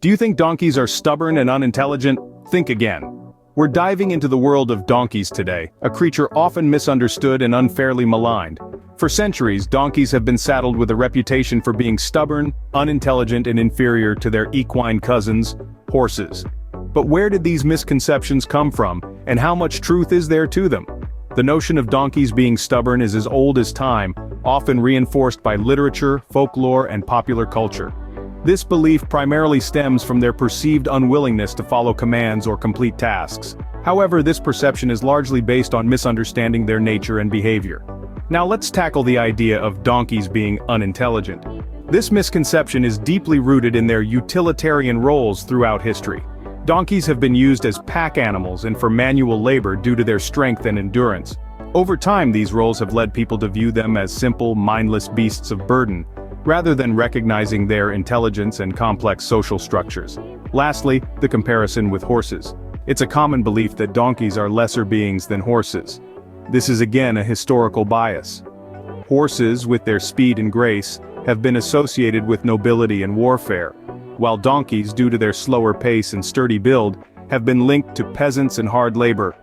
Do you think donkeys are stubborn and unintelligent? Think again. We're diving into the world of donkeys today, a creature often misunderstood and unfairly maligned. For centuries, donkeys have been saddled with a reputation for being stubborn, unintelligent, and inferior to their equine cousins, horses. But where did these misconceptions come from, and how much truth is there to them? The notion of donkeys being stubborn is as old as time, often reinforced by literature, folklore, and popular culture. This belief primarily stems from their perceived unwillingness to follow commands or complete tasks. However, this perception is largely based on misunderstanding their nature and behavior. Now let's tackle the idea of donkeys being unintelligent. This misconception is deeply rooted in their utilitarian roles throughout history. Donkeys have been used as pack animals and for manual labor due to their strength and endurance. Over time, these roles have led people to view them as simple, mindless beasts of burden, rather than recognizing their intelligence and complex social structures. Lastly, the comparison with horses. It's a common belief that donkeys are lesser beings than horses. This is again a historical bias. Horses, with their speed and grace, have been associated with nobility and warfare, while donkeys, due to their slower pace and sturdy build, have been linked to peasants and hard labor.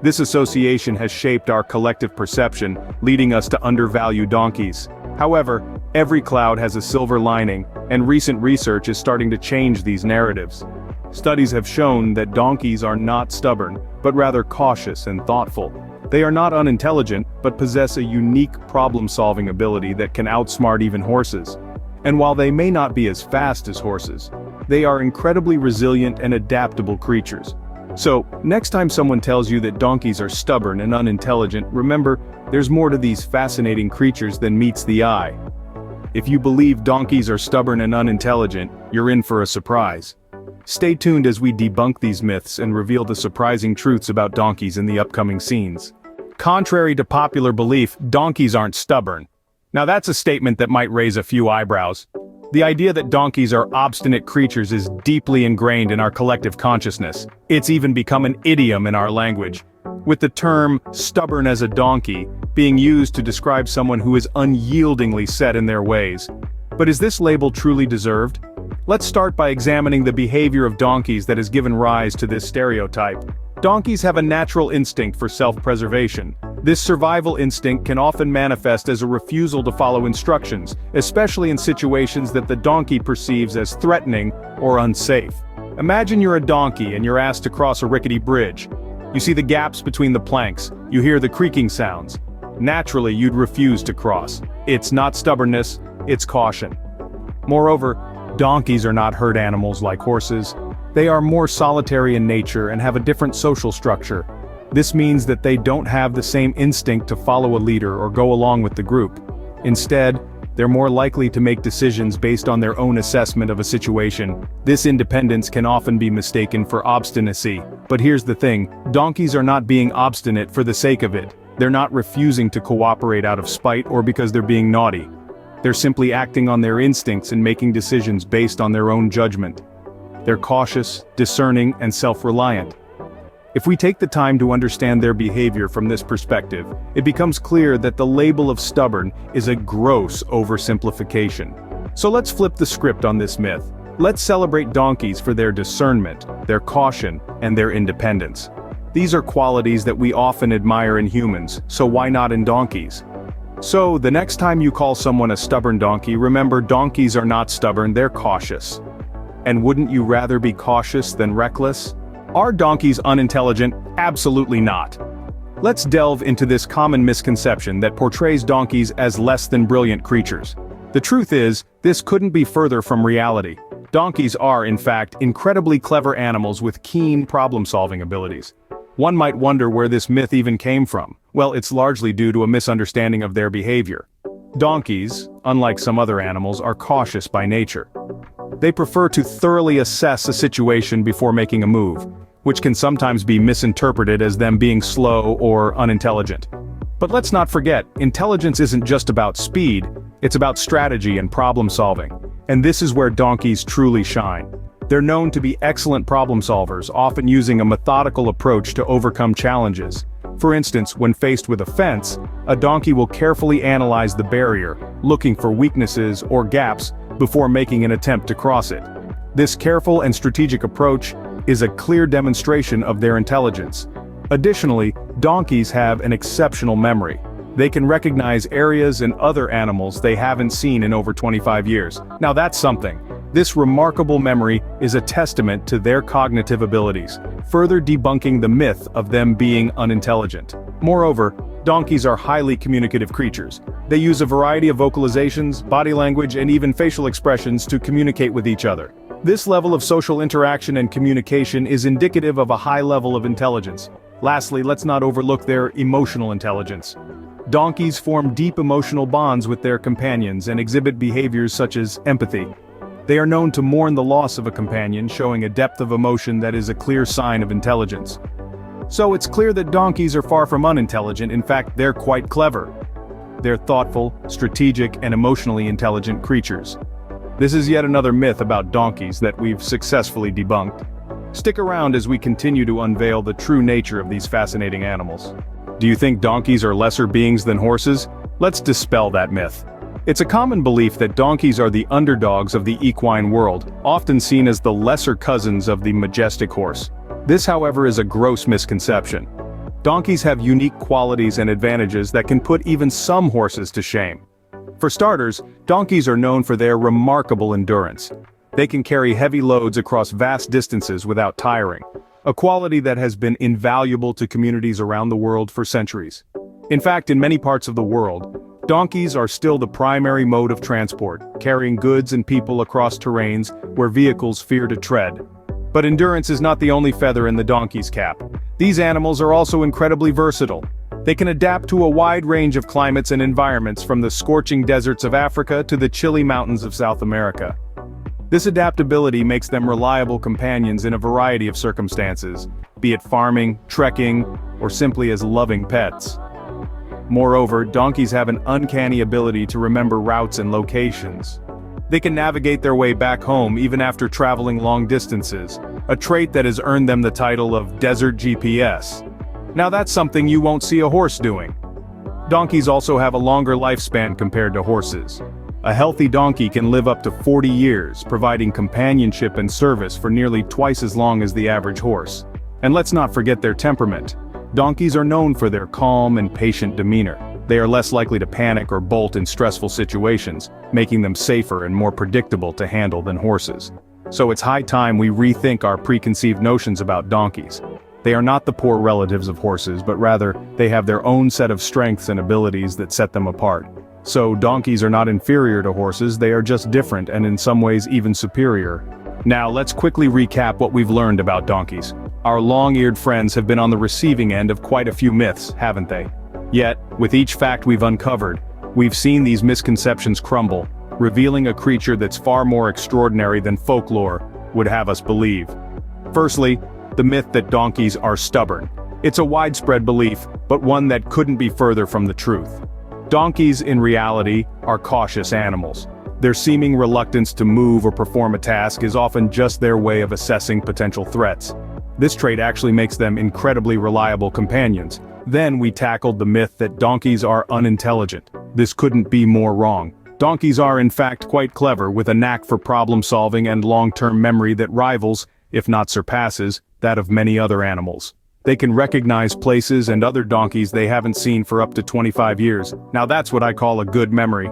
This association has shaped our collective perception, leading us to undervalue donkeys. However, every cloud has a silver lining, and recent research is starting to change these narratives. Studies have shown that donkeys are not stubborn, but rather cautious and thoughtful. They are not unintelligent, but possess a unique problem-solving ability that can outsmart even horses. And while they may not be as fast as horses, they are incredibly resilient and adaptable creatures. So, next time someone tells you that donkeys are stubborn and unintelligent, remember, there's more to these fascinating creatures than meets the eye. If you believe donkeys are stubborn and unintelligent, you're in for a surprise. Stay tuned as we debunk these myths and reveal the surprising truths about donkeys in the upcoming scenes. Contrary to popular belief, donkeys aren't stubborn. Now that's a statement that might raise a few eyebrows. The idea that donkeys are obstinate creatures is deeply ingrained in our collective consciousness. It's even become an idiom in our language, with the term stubborn as a donkey being used to describe someone who is unyieldingly set in their ways. But is this label truly deserved? Let's start by examining the behavior of donkeys that has given rise to this stereotype. Donkeys have a natural instinct for self-preservation. This survival instinct can often manifest as a refusal to follow instructions, especially in situations that the donkey perceives as threatening or unsafe. Imagine you're a donkey and you're asked to cross a rickety bridge. You see the gaps between the planks, you hear the creaking sounds. Naturally, you'd refuse to cross. It's not stubbornness, it's caution. Moreover, donkeys are not herd animals like horses. They are more solitary in nature and have a different social structure. This means that they don't have the same instinct to follow a leader or go along with the group. Instead, they're more likely to make decisions based on their own assessment of a situation. This independence can often be mistaken for obstinacy. But here's the thing, donkeys are not being obstinate for the sake of it. They're not refusing to cooperate out of spite or because they're being naughty. They're simply acting on their instincts and making decisions based on their own judgment. They're cautious, discerning, and self-reliant. If we take the time to understand their behavior from this perspective, it becomes clear that the label of stubborn is a gross oversimplification. So let's flip the script on this myth. Let's celebrate donkeys for their discernment, their caution, and their independence. These are qualities that we often admire in humans, so why not in donkeys? So, the next time you call someone a stubborn donkey, remember donkeys are not stubborn, they're cautious. And wouldn't you rather be cautious than reckless? Are donkeys unintelligent? Absolutely not. Let's delve into this common misconception that portrays donkeys as less than brilliant creatures. The truth is, this couldn't be further from reality. Donkeys are, in fact, incredibly clever animals with keen problem-solving abilities. One might wonder where this myth even came from. Well, it's largely due to a misunderstanding of their behavior. Donkeys, unlike some other animals, are cautious by nature. They prefer to thoroughly assess a situation before making a move, which can sometimes be misinterpreted as them being slow or unintelligent. But let's not forget, intelligence isn't just about speed, it's about strategy and problem solving. And this is where donkeys truly shine. They're known to be excellent problem solvers, often using a methodical approach to overcome challenges. For instance, when faced with a fence, a donkey will carefully analyze the barrier, looking for weaknesses or gaps before making an attempt to cross it. This careful and strategic approach is a clear demonstration of their intelligence. Additionally, donkeys have an exceptional memory. They can recognize areas and other animals they haven't seen in over 25 years. Now that's something. This remarkable memory is a testament to their cognitive abilities, further debunking the myth of them being unintelligent. Moreover, donkeys are highly communicative creatures. They use a variety of vocalizations, body language, and even facial expressions to communicate with each other. This level of social interaction and communication is indicative of a high level of intelligence. Lastly, let's not overlook their emotional intelligence. Donkeys form deep emotional bonds with their companions and exhibit behaviors such as empathy. They are known to mourn the loss of a companion, showing a depth of emotion that is a clear sign of intelligence. So it's clear that donkeys are far from unintelligent. In fact, they're quite clever. They're thoughtful, strategic, and emotionally intelligent creatures. This is yet another myth about donkeys that we've successfully debunked. Stick around as we continue to unveil the true nature of these fascinating animals. Do you think donkeys are lesser beings than horses? Let's dispel that myth. It's a common belief that donkeys are the underdogs of the equine world, often seen as the lesser cousins of the majestic horse. This, however, is a gross misconception. Donkeys have unique qualities and advantages that can put even some horses to shame. For starters, donkeys are known for their remarkable endurance. They can carry heavy loads across vast distances without tiring, a quality that has been invaluable to communities around the world for centuries. In fact, in many parts of the world, donkeys are still the primary mode of transport, carrying goods and people across terrains where vehicles fear to tread. But endurance is not the only feather in the donkey's cap. These animals are also incredibly versatile. They can adapt to a wide range of climates and environments, from the scorching deserts of Africa to the chilly mountains of South America. This adaptability makes them reliable companions in a variety of circumstances, be it farming, trekking, or simply as loving pets. Moreover, donkeys have an uncanny ability to remember routes and locations. They can navigate their way back home even after traveling long distances, a trait that has earned them the title of Desert GPS. Now that's something you won't see a horse doing. Donkeys also have a longer lifespan compared to horses. A healthy donkey can live up to 40 years, providing companionship and service for nearly twice as long as the average horse. And let's not forget their temperament. Donkeys are known for their calm and patient demeanor. They are less likely to panic or bolt in stressful situations, making them safer and more predictable to handle than horses. So it's high time we rethink our preconceived notions about donkeys. They are not the poor relatives of horses, but rather, they have their own set of strengths and abilities that set them apart. So donkeys are not inferior to horses, they are just different and in some ways even superior. Now let's quickly recap what we've learned about donkeys. Our long-eared friends have been on the receiving end of quite a few myths, haven't they? Yet, with each fact we've uncovered, we've seen these misconceptions crumble, revealing a creature that's far more extraordinary than folklore would have us believe. Firstly, the myth that donkeys are stubborn. It's a widespread belief, but one that couldn't be further from the truth. Donkeys, in reality, are cautious animals. Their seeming reluctance to move or perform a task is often just their way of assessing potential threats. This trait actually makes them incredibly reliable companions. Then we tackled the myth that donkeys are unintelligent. This couldn't be more wrong. Donkeys are in fact quite clever, with a knack for problem solving and long-term memory that rivals, if not surpasses, that of many other animals. They can recognize places and other donkeys they haven't seen for up to 25 years. Now that's what I call a good memory.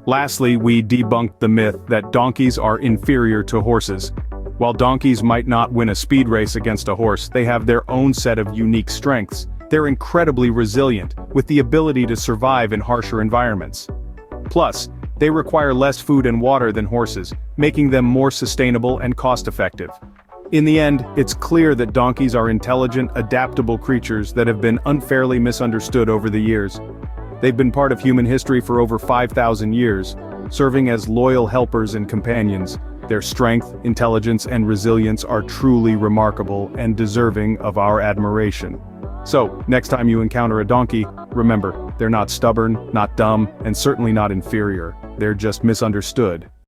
Lastly, we debunked the myth that donkeys are inferior to horses. While donkeys might not win a speed race against a horse, they have their own set of unique strengths. They're incredibly resilient, with the ability to survive in harsher environments. Plus, they require less food and water than horses, making them more sustainable and cost-effective. In the end, it's clear that donkeys are intelligent, adaptable creatures that have been unfairly misunderstood over the years. They've been part of human history for over 5,000 years, serving as loyal helpers and companions. Their strength, intelligence, and resilience are truly remarkable and deserving of our admiration. So, next time you encounter a donkey, remember, they're not stubborn, not dumb, and certainly not inferior. They're just misunderstood.